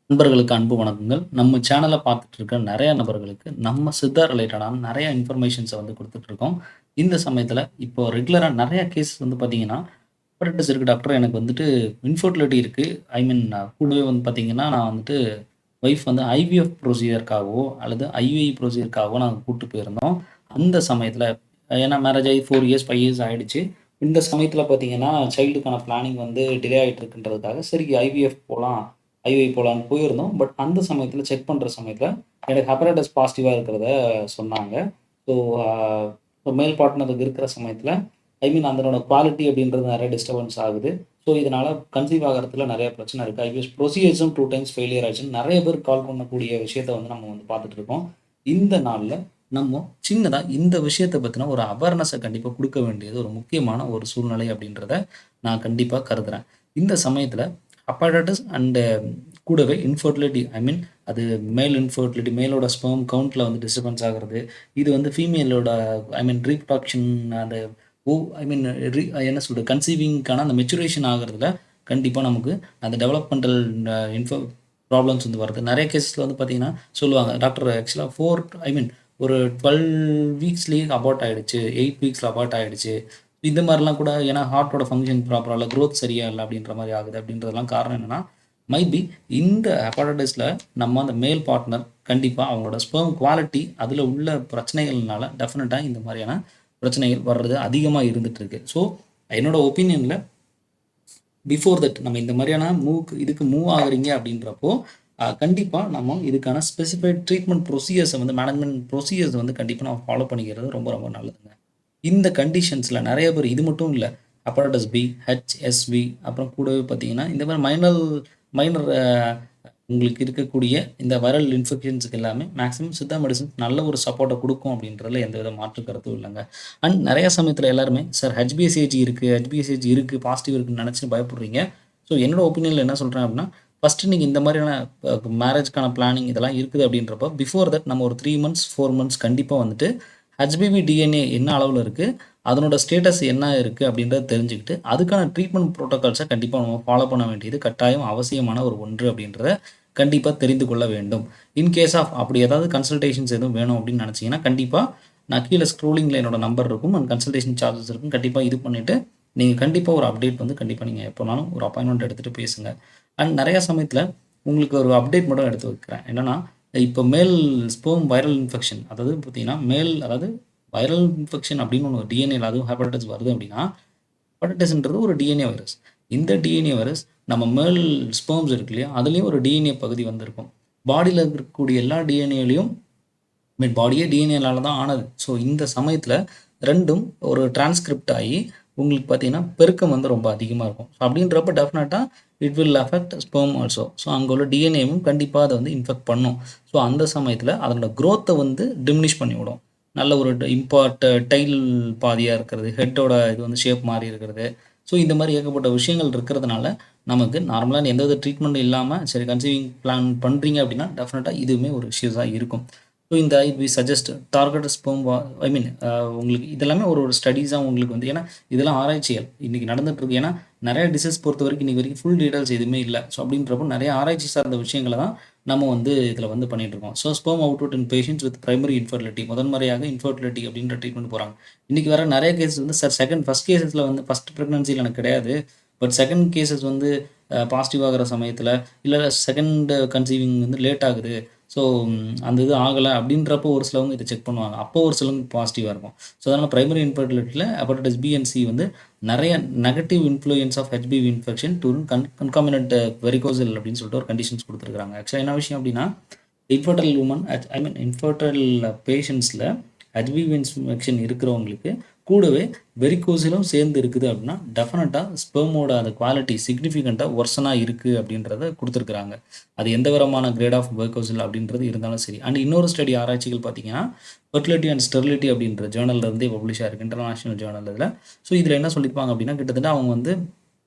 நண்பர்களுக்கு அன்பு வணக்கங்கள். நம்ம சேனல பார்த்துட்டு இருக்க நெறைய நபர்களுக்கு, நம்ம சித்தா ரிலேட்டடான நெறைய இன்ஃபர்மேஷன்ஸ வந்து குடுத்துட்டுருக்கோம். இந்த சமயத்தில இப்போ ரெகுலரா நெறைய கேஸ் வந்து பார்த்தீங்கன்னா, ஹெப்படைட்டிஸ் இருக்கு டாக்டர் எனக்கு வந்துட்டு இன்ஃபெர்டிலிட்டி இருக்கு. ஐ மீன் கூடவே வந்து பார்த்தீங்கன்னா, நான் வந்துட்டு ஒய்ஃப் வந்து ஐவிஎஃப் ப்ரொசீஜர்க்காகவோ அல்லது ஐயுஐ ப்ரொசீஜர்க்காகவோ நாங்க கூட்டு போயிருந்தோம். அந்த சமயத்தில ஏன்னா மேரேஜ் ஆகி 4 இயர்ஸ், 5 இயர்ஸ் ஆயிடுச்சு. இந்த சமயத்தில பார்த்தீங்கன்னா, சைல்டுக்கான பிளானிங் வந்து டிலே ஆயிட்டு இருக்குன்றதுக்காக, சரி ஐவிஎஃப் போலாம். ஐயுஐ போலான்னு போயிருந்தோம். பட் அந்த சமயத்தில செக் பண்ற சமயத்தில எனக்கு ஹெப்படைட்டிஸ் பாசிட்டிவா இருக்கிறத சொன்னாங்க. ஸோ மேல் பார்ட்னர் இருக்கிற சமயத்தில ஐ மீன் அதனோட குவாலிட்டி அப்படின்றது நெறைய டிஸ்டர்பன்ஸ் ஆகுது. ஸோ இதனால கன்சீவ் ஆகுறதுல நெறைய பிரச்சனை இருக்கு. ஐவிஎஃப் ப்ரொசீஜர்ஸும் 2 டைம்ஸ் ஃபெயிலியர் ஆச்சுன்னு நெறைய பேர் கால் பண்ணக்கூடிய விஷயத்த வந்து நம்ம வந்து பார்த்துட்டு இருக்கோம். இந்த நாள்ல நம்ம சின்னதா இந்த விஷயத்த பத்தின ஒரு அவேர்னஸ கண்டிப்பா குடுக்க வேண்டியது ஒரு முக்கியமான ஒரு சூழ்நிலை அப்படின்றத நான் கண்டிப்பா கருதுறேன். இந்த சமயத்தில ஹெப்படைட்டிஸ் அண்ட் கூடவே இன்ஃபெர்டிலிட்டி ஐ மீன் அது மேல் இன்ஃபெர்டிலிட்டி மேலோட ஸ்பெர்ம் கவுண்ட்ல வந்து டிஸ்டர்பன்ஸ் ஆகுறது. இது வந்து ஃபீமேலோட ஐ மீன் ரீப்ரொடக்ஷன் அந்த ஐ மீன் என்ன சொல்றது கன்சீவிங்க்கான அந்த மெச்சுரேஷன் ஆகுறதுல கண்டிப்பா நமக்கு அந்த டெவலப்மெண்டல் இன்ஃபோ ப்ராப்ளம்ஸ் வந்து வருது. நெறைய கேஸ்ல வந்து பார்த்தீங்கன்னா சொல்லுவாங்க, டாக்டர் ஆக்சுவலா 4 ஐ மீன் ஒரு 12 வீக்ஸ்லயே அபார்ட் ஆயிடுச்சு. 8 வீக்ஸ்ல அபார்ட் ஆயிடுச்சு. இந்த மாரிலாம் கூட ஏன்னா ஹார்ட்டோட ஃபங்ஷன் ப்ராப்பரா இல்ல, குரோத் சரியா இல்ல அப்படின்ற மாரி ஆகுது. அப்படின்றதெல்லாம் காரணம் என்னன்னா, மைபி இந்த ஹெப்படைட்டிஸ்ல நம்ம அந்த மேல் பார்ட்னர் கண்டிப்பா அவங்களோட ஸ்பெர்ம் குவாலிட்டி அதில உள்ள பிரச்சனைகள்னால டெஃபினட்டா இந்த மாரியான பிரச்சனைகள் வர்றது அதிகமா இருந்துட்டு இருக்கு. ஸோ என்னோட ஒப்பீனியன்ல பிஃபோர் தட் நம்ம இந்த மாரியான இதுக்கு மூவ் ஆகுறீங்க அப்படின்றப்போ, கண்டிப்பா நம்ம இதுக்கான ஸ்பெசிஃபைட் ட்ரீட்மெண்ட் ப்ரொசீஜர்ஸ வந்து மேனேஜ்மென்ட் ப்ரொசீஜர்ஸ் வந்து கண்டிப்பா நம்ம ஃபாலோ பண்ணிக்கிறது ரொம்ப ரொம்ப நல்லதுங்க. இந்த கண்டிஷன்ஸ்ல நெறைய பேர் இது மட்டும் இல்ல. ஹெப்படைட்டிஸ் பி, ஹெச்எஸ்வி அப்புறம் கூடவே பார்த்தீங்கன்னா, இந்த மாரி மைனர் உங்களுக்கு இருக்கக்கூடிய இந்த வைரல் இன்ஃபெக்ஷன்ஸ்க்கு எல்லாமே மேக்ஸிமம் சித்தா மெடிசின் நல்ல ஒரு சப்போர்ட்ட குடுக்கும் அப்படின்றதுல எந்தவித மாற்று கருத்தும் இல்லங்க. அண்ட் நெறைய சமயத்தில எல்லாருமே சார் ஹெச்பிஎஸ்ஏஜி இருக்கு, பாசிட்டிவ் இருக்குன்னு நெனச்சு பயப்படுறீங்க. ஸோ என்னோட ஒப்பீனியன்ல என்ன சொல்றேன் அப்படின்னா, ஃபர்ஸ்ட்டு நீங்க இந்த மாரியான மேரேஜ்க்கான பிளானிங் இதெல்லாம் இருக்குது அப்படின்றப்போ, பிஃபோர் தட் நம்ம ஒரு 3 மந்த்ஸ், 4 மந்த்ஸ் கண்டிப்பா வந்துட்டு ஹெச்பிவி டிஎன்ஏ என்ன அளவுல இருக்கு, அதனோட ஸ்டேட்டஸ் என்ன இருக்கு அப்படின்றத தெரிஞ்சுக்கிட்டு, அதுக்கான ட்ரீட்மெண்ட் புரோட்டோகால்ஸ கண்டிப்பா நம்ம ஃபாலோ பண்ண வேண்டியது கட்டாயம் அவசியமான ஒரு ஒன்று அப்படின்றத கண்டிப்பா தெரிந்து கொள்ள வேண்டும். இன் கேஸ் ஆஃப் அப்படி ஏதாவது கன்சல்டேஷன்ஸ் எதுவும் வேணும் அப்படின்னு நினைச்சீங்கன்னா, கண்டிப்பா நான் கீழ ஸ்க்ரோலிங்ல என்னோட நம்பர் இருக்கும். அண்ட் கன்சல்டேஷன் சார்ஜஸ் இருக்கும். கண்டிப்பா இது பண்ணிட்டு, நீங்க கண்டிப்பா ஒரு அப்டேட் வந்து கண்டிப்பா நீங்க எப்போனாலும் ஒரு அப்பாயின்ட்மென்ட் எடுத்துட்டு பேசுங்க. அண்ட் நெறைய சமயத்தில உங்களுக்கு ஒரு அப்டேட் மட்டும் எடுத்து வைக்கிறேன். என்னன்னா, இப்போ மேல் ஸ்பெர்ம் வைரல் இன்ஃபெக்ஷன் அதாவது பார்த்தீங்கன்னா, அதாவது வைரல் இன்ஃபெக்ஷன் அப்படின்னு ஒண்ணு டிஎன்ஏல அதுவும் ஹெப்படைட்டிஸ் வருது அப்படின்னா, ஹெப்படைட்டிஸ்ன்றது ஒரு டிஎன்ஏ வைரஸ். இந்த டிஎன்ஏ வைரஸ் நம்ம மேல் ஸ்பெர்ம்ஸ் இருக்கு இல்லையா? அதுலயும் ஒரு டிஎன்ஏ பகுதி வந்திருக்கும். பாடியில இருக்கக்கூடிய எல்லா டிஎன்ஏலயும் மீன் பாடியே டிஎன்ஏனால தான் ஆனது. ஸோ இந்த சமயத்தில 2ம் ஒரு டிரான்ஸ்கிரிப்ட் ஆயி உங்களுக்கு பார்த்தீங்கன்னா, பெருக்கம் வந்து ரொம்ப அதிகமா இருக்கும். ஸோ அப்படின்றப்ப டெஃபினட்டா it will affect sperm also. So அங்க உள்ள டிஎன்ஏவும் கண்டிப்பா அத வந்து இன்ஃபெக்ட் பண்ணும். ஸோ அந்த சமயத்தில அதனோட குரோத்த வந்து டிமினிஷ் பண்ணிவிடும். நல்ல ஒரு டெயில் பாதியா இருக்கிறது, ஹெட்டோட இது வந்து ஷேப் மாறி இருக்கிறது. ஸோ இந்த மாரி ஏகப்பட்ட விஷயங்கள் இருக்கிறதுனால, நமக்கு நார்மலா எந்த வித ட்ரீட்மெண்ட்டும் இல்லாம சரி கன்சீவிங் பிளான் பண்றீங்க அப்படின்னா, டெஃபினட்டா இதுவுமே ஒரு இஷ்யூஸா இருக்கும். ஸோ இந்த வி சஜெஸ்ட் டார்கெட்டட் ஸ்பெர்ம் ஐ மீன் உங்களுக்கு இதெல்லாமே ஒரு ஒரு ஸ்டடீஸா உங்களுக்கு வந்து ஏன்னா இதெல்லாம் ஆராய்ச்சிகள் இன்னைக்கு நடந்துட்டு இருக்கு. ஏன்னா நெறைய டிசீஸ் பொறுத்தவரைக்கும் இன்னைக்கு வரைக்கும் ஃபுல் டீடைல்ஸ் எதுவுமே இல்ல. ஸோ அப்படின்றப்போ நெறைய ஆராய்ச்சி சார்ந்த விஷயங்கள தான் நம்ம வந்து இதில வந்து பண்ணிட்டு இருக்கோம். So sperm output in patients with primary infertility முதன்முறையாக இன்ஃபெர்டிலிட்டி அப்படின்ற ட்ரீட்மெண்ட் போறாங்க. இன்னைக்கு வர நெறைய கேஸ் வந்து சார் ஃபர்ஸ்ட் கேஸஸ்ல வந்து ஃபர்ஸ்ட் பிரெக்னன்சில எனக்கு கிடையாது. பட் செகண்ட் கேஸஸ் வந்து பாசிட்டிவ் ஆகுற சமயத்தில, இல்ல செகண்ட் கன்சீவிங் வந்து லேட் ஆகுது. ஸோ அந்த இது ஆகல அப்படின்றப்போ ஒரு சிலவங்க இத செக் பண்ணுவாங்க. அப்போ ஒரு சிலவங்களுக்கு பாசிட்டிவா இருக்கும். ஸோ அதனால பிரைமரி இன்ஃபெர்டிலிட்டில ஹெப்படைட்டிஸ் பி அண்ட் சி வந்து நெறைய negative influence of HPV infection to concomitant varicocele அப்படின்னு சொல்லிட்டு ஒரு கண்டிஷன்ஸ் குடுத்துருக்காங்க. ஆக்சுவலா என்ன விஷயம் அப்படின்னா, infertile woman I mean infertile பேஷண்ட்ஸ்ல ஹெச்பிவி இன்ஃபெக்ஷன் இருக்கிறவங்களுக்கு கூடவே வெரிகோசிலும் சேர்ந்து இருக்குது அப்படின்னா, டெஃபினட்டா ஸ்பெர்மோட அந்த குவாலிட்டி சிக்னிஃபிகன்ட்டா வொர்சனா இருக்கு அப்படின்றத குடுத்துருக்காங்க. அது எந்த விதமான கிரேட் ஆஃப் வெரிகோசில் அப்படின்றது இருந்தாலும் சரி. அண்ட் இன்னொரு ஸ்டடி ஆராய்ச்சிகள் பார்த்தீங்கன்னா, ஃபெர்டிலிட்டி அண்ட் ஸ்டெரிலிட்டி அப்படின்ற ஜர்னல்ல இருந்தே பப்ளிஷ் ஆயிருக்கு. இன்டர்நேஷனல் ஜர்னல் இதுல. ஸோ இதுல என்ன சொல்லியிருப்பாங்க அப்படின்னா, கிட்டத்தட்ட அவங்க வந்து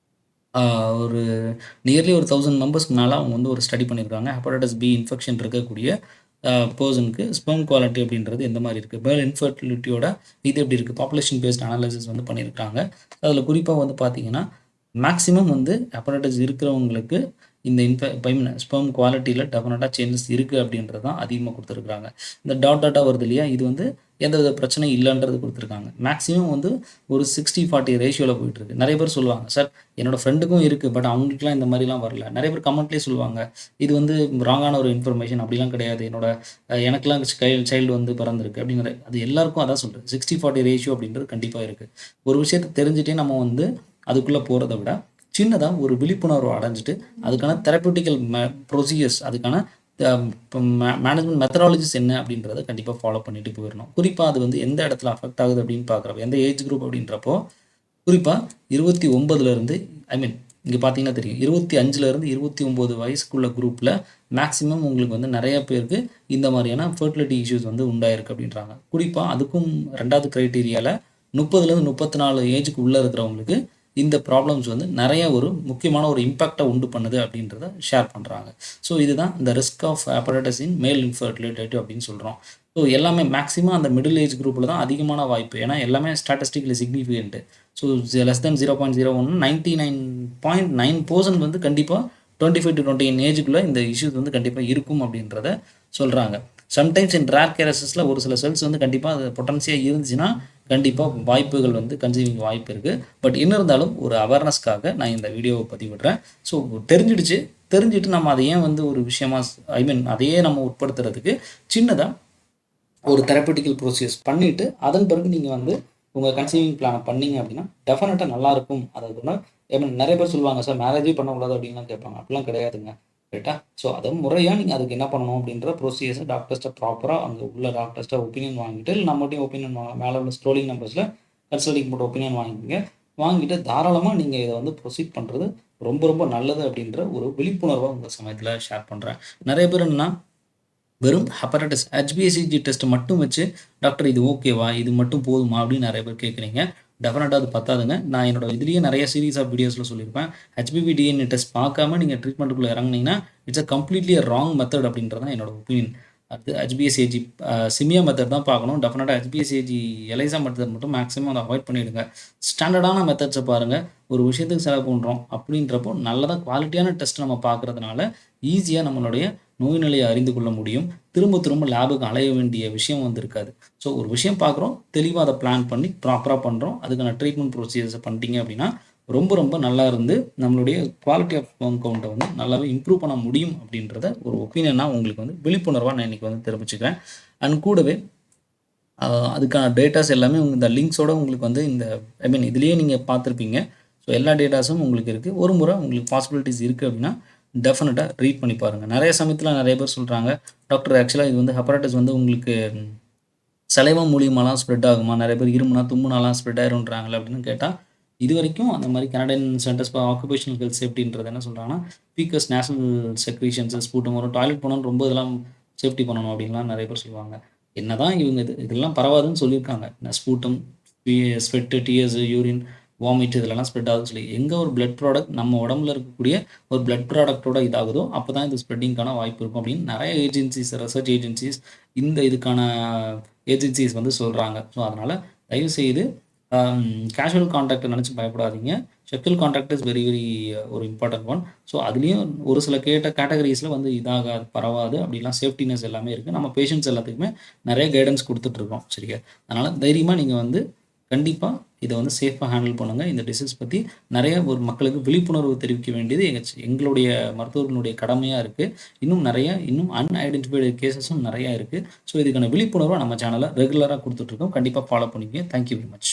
ஆ ஒரு நியர்லி ஒரு 1000 மெம்பர்ஸ்க்கு மேல அவங்க வந்து ஒரு ஸ்டடி பண்ணியிருக்காங்க. ஹெப்படைட்டிஸ் பி இன்ஃபெக்ஷன் இருக்கக்கூடிய பெர்சனுக்கு ஸ்பெர்ம் குவாலிட்டி அப்படின்றது எந்த மாரி இருக்கு? மேல் இன்ஃபெர்டிலிட்டியோட இது எப்படி இருக்கு? பாப்புலேஷன் பேஸ்ட் அனாலிசிஸ் வந்து பண்ணியிருக்காங்க. அதில குறிப்பா வந்து பார்த்தீங்கன்னா, மேக்ஸிமம் வந்து ஹெப்படைட்டிஸ் இருக்கிறவங்களுக்கு இந்த ஸ்பெர்ம் குவாலிட்டியில் டெஃபினட்டாக சேஞ்சஸ் இருக்குது அப்படின்றது தான் அதிகமாக கொடுத்துருக்குறாங்க. இந்த டாட்டாக வருது இல்லையா, இது வந்து எந்தவித பிரச்சனையும் இல்லைன்றது கொடுத்துருக்காங்க. மேக்ஸிமம் வந்து ஒரு 60-40 ரேஷியோவில் போயிட்டுருக்கு. நிறைய பேர் சொல்லுவாங்க, சார் என்னோடய ஃப்ரெண்டுக்கும் இருக்குது, பட் அவங்களுக்குலாம் இந்த மாதிரிலாம் வரல. நிறைய பேர் கமெண்ட்லேயே சொல்லுவாங்க, இது வந்து ராங்கான ஒரு இன்ஃபர்மேஷன், அப்படிலாம் கிடையாது, எனக்கெல்லாம் சைல்டு வந்து பிறந்திருக்கு அப்படிங்கிற. அது எல்லாருக்கும் அதான் சொல்கிறேன், 60-40 ரேஷியோ அப்படின்றது கண்டிப்பாக இருக்குது. ஒரு விஷயத்தை தெரிஞ்சுட்டே நம்ம வந்து அதுக்குள்ளே போகிறத விட சின்னதாக ஒரு விழிப்புணர்வு அடைஞ்சிட்டு அதுக்கான தெரப்பூட்டிக்கல் ப்ரொசீஜர்ஸ், அதுக்கான மேனேஜ்மெண்ட் மெத்தடாலஜிஸ் என்ன அப்படின்றத கண்டிப்பாக ஃபாலோ பண்ணிட்டு போயிடணும். குறிப்பாக அது வந்து எந்த இடத்துல அஃபெக்ட் ஆகுது அப்படின்னு பார்க்குறப்ப, எந்த ஏஜ் குரூப் அப்படின்றப்போ, குறிப்பாக 29லேருந்து இங்கே பார்த்தீங்கன்னா தெரியும், 25லேருந்து 29 வயசுக்குள்ள குரூப்பில் மேக்ஸிமம் உங்களுக்கு வந்து நிறைய பேருக்கு இந்த மாதிரியான ஃபர்டிலிட்டி இஷ்யூஸ் வந்து உண்டாயிருக்கு அப்படின்றாங்க. குறிப்பாக அதுக்கும் 2வது க்ரைட்டீரியாவில் 30லேருந்து 34 ஏஜுக்கு உள்ளே இருக்கிறவங்களுக்கு இந்த ப்ராப்ளம்ஸ் வந்து நிறைய ஒரு முக்கியமான ஒரு இம்பேக்டை உண்டு பண்ணுது அப்படின்றத ஷேர் பண்ணுறாங்க. ஸோ இதுதான் இந்த ரிஸ்க் ஆஃப் ஹெப்படைட்டிஸ் இன் மேல் இன்ஃபர்டிலிட்டி அப்படின்னு சொல்கிறோம். ஸோ எல்லாமே மேக்ஸிமம் அந்த மிடில் ஏஜ் குரூப்பில் தான் அதிகமான வாய்ப்பு. ஏன்னா எல்லாமே statistically significant. So less than 0.01 99.9% வந்து கண்டிப்பாக 25 to 29 ஏஜுக்குள்ளே இந்த இஷ்யூஸ் வந்து கண்டிப்பாக இருக்கும் அப்படின்றத சொல்கிறாங்க. சம்டைம்ஸ் இன் ரேர் கேரஸஸில் ஒரு சில செல்ஸ் வந்து கண்டிப்பாக அது பொட்டன்சியாக இருந்துச்சுன்னா கண்டிப்பாக வாய்ப்புகள் வந்து கன்சீவிங் வாய்ப்பு இருக்குது. பட் என்ன இருந்தாலும் ஒரு அவேர்னஸ்க்காக நான் இந்த வீடியோவை பதிவிடுறேன். ஸோ தெரிஞ்சுட்டு நம்ம அதை ஏன் வந்து ஒரு விஷயமா அதையே நம்ம உட்படுத்துறதுக்கு சின்னதாக ஒரு தெரப்பட்டிக்கல் ப்ரொசீஜர்ஸ் பண்ணிவிட்டு அதன் பிறகு நீங்கள் வந்து உங்கள் கன்சீவிங் பிளானை பண்ணீங்க அப்படின்னா டெஃபினட்டாக நல்லாயிருக்கும். அதாவது நிறைய பேர் சொல்லுவாங்க, சார் மேரேஜே பண்ணக்கூடாது அப்படின்லாம் கேட்பாங்க. அப்படிலாம் கிடையாதுங்க, ரைட்டா? ஸோ அதை முறையாக நீங்கள் அதுக்கு என்ன பண்ணணும் அப்படின்ற ப்ரொசீஜர்ஸை டாக்டர்ஸ்ட்டை ப்ராப்பராக அங்கே உள்ள டாக்டர்ஸ்ட்டை ஒப்பீனியன் வாங்கிட்டு, இல்லை நம்மகிட்டையும் ஒப்பீனியன் மேலே உள்ள ஸ்க்ரோலிங் நம்பர்ஸில் கன்சல்டிங் போட்டு ஒப்பீனியன் வாங்கிட்டு தாராளமாக நீங்கள் இதை வந்து ப்ரொசீட் பண்ணுறது ரொம்ப ரொம்ப நல்லது அப்படின்ற ஒரு விழிப்புணர்வை உங்கள் சமயத்தில் ஷேர் பண்ணுறேன். நிறைய பேர் என்னன்னா வெறும் ஹெப்படைட்டிஸ் HbA1c டெஸ்ட் மட்டும் வச்சு, டாக்டர் இது ஓகேவா, இது மட்டும் போதுமா அப்படின்னு நிறைய பேர் கேட்குறீங்க. டெஃபினட்டாக அது பத்தாதுங்க. நான் என்னோட இதுலேயே நிறைய சீரீஸ் ஆஃப் வீடியோஸில் சொல்லியிருப்பேன். HPV DNA டெஸ்ட் பார்க்காம நீங்கள் ட்ரீட்மெண்ட்டுக்குள்ளே இறங்குனீங்கன்னா இட்ஸ் கம்ப்ளீட்லி ராங் மெத்தட் அப்படின்றது தான் என்னோட ஒப்பீனியன். அது HbA1c சிமியா மெத்தட் தான் பார்க்கணும். டெஃபினட்டாக HbA1c எலைசா மெத்தட் மட்டும் மேக்ஸிமம் அதை அவாய்ட் பண்ணிவிடுங்க. ஸ்டாண்டர்டான மெத்தட்ஸை பாருங்கள். ஒரு விஷயத்துக்கு செலவு பண்ணுறோம் அப்படின்றப்போ நல்லதாக குவாலிட்டியான டெஸ்ட் நம்ம பார்க்குறதுனால ஈஸியாக நம்மளுடைய நோய் நிலையை அறிந்து கொள்ள முடியும். திரும்ப லேபுக்கு அலைய வேண்டிய விஷயம் வந்து இருக்காது. ஸோ ஒரு விஷயம் பார்க்குறோம், தெளிவாக அதை பிளான் பண்ணி ப்ராப்பராக பண்ணுறோம், அதுக்கான ட்ரீட்மெண்ட் ப்ரொசீஜர்ஸை பண்ணிட்டீங்க அப்படின்னா ரொம்ப ரொம்ப நல்லா இருந்து நம்மளுடைய குவாலிட்டி ஆஃப் ஸ்பெர்ம் கவுண்ட்டை வந்து நல்லாவே இம்ப்ரூவ் பண்ண முடியும் அப்படின்றத ஒரு ஒப்பீனியனாக உங்களுக்கு வந்து விழிப்புணர்வாக நான் இன்றைக்கி வந்து தெரிவிச்சுக்கிறேன். அண்ட் கூடவே அதுக்கான டேட்டாஸ் எல்லாமே இந்த லிங்க்ஸோடு உங்களுக்கு வந்து இந்த இதுலேயே நீங்கள் பார்த்துருப்பீங்க. ஸோ எல்லா டேட்டாஸும் உங்களுக்கு இருக்குது. ஒரு முறை உங்களுக்கு பாசிபிலிட்டிஸ் இருக்குது அப்படின்னா டெஃபினட்டாக ரீட் பண்ணி பாருங்கள். நிறைய சமயத்தில் நிறைய பேர் சொல்கிறாங்க, டாக்டர் ஆக்சுவலாக இது வந்து ஹெப்படைட்டிஸ் வந்து உங்களுக்கு சலைவா மூலியமாலாம் ஸ்ப்ரெட் ஆகுமா, நிறைய பேர் இருமுனா தும்முனாலாம் ஸ்ப்ரெட் ஆயிருன்றாங்களே அப்படின்னு கேட்டால், இது வரைக்கும் அந்த மாதிரி Canadian centres for occupational health சேஃப்டின்றது என்ன சொல்கிறாங்கன்னா, பீக்கஸ் நேஷனல் செக்ரீஷன்ஸ் ஸ்பூட்டம் வரும், டாய்லெட் போனோன்னு ரொம்ப இதெல்லாம் சேஃப்டி பண்ணணும் அப்படின்லாம் நிறைய பேர் சொல்லுவாங்க. என்ன தான் இவங்க இதெல்லாம் பரவாதுன்னு சொல்லியிருக்காங்க. ஸ்பூட்டம், ஸ்வெட்டு, டியர்ஸு, யூரின், வாமிட் இதெல்லாம் ஸ்ப்ரெட் ஆகுதுன்னு சொல்லி, எங்கே ஒரு பிளட் ப்ராடக்ட் நம்ம உடம்புல இருக்கக்கூடிய ஒரு பிளட் ப்ராடக்டோட இதாகுதோ அப்போ தான் இது ஸ்ப்ரெட்டிங்கான வாய்ப்பு இருக்கும் அப்படின்னு நிறைய ஏஜென்சிஸ், ரிசர்ச் ஏஜென்சிஸ், இதுக்கான ஏஜென்சிஸ் வந்து சொல்கிறாங்க. ஸோ அதனால் தயவுசெய்து கேஷுவல் கான்டாக்டை நினச்சி பயப்படாதீங்க. Sexual contact is very very ஒரு இம்பார்ட்டன்ட் ஒன். ஸோ அதுலேயும் ஒரு சில கேட்டகரிஸில் வந்து இதாகாது, பரவாது அப்படிலாம் சேஃப்டினஸ் எல்லாமே இருக்குது. நம்ம பேஷண்ட்ஸ் எல்லாத்துக்குமே நிறைய கைடன்ஸ் கொடுத்துட்ருக்கோம். சரியா? அதனால் தைரியமாக நீங்கள் வந்து கண்டிப்பாக இதை வந்து சேஃபாக ஹேண்டில் பண்ணுங்கள். இந்த டிசீஸ் பற்றி நிறைய ஒரு மக்களுக்கு விழிப்புணர்வு தெரிவிக்க வேண்டியது எங்களுடைய மருத்துவர்களுடைய கடமையாக இருக்குது. இன்னும் அன்ஐடென்டிஃபைடு கேசஸும் நிறையா இருக்குது. ஸோ இதுக்கான விழிப்புணர்வை நம்ம சேனலில் ரெகுலராக கொடுத்துட்ருக்கோம். கண்டிப்பாக ஃபாலோ பண்ணிக்கங்க. Thank you very much.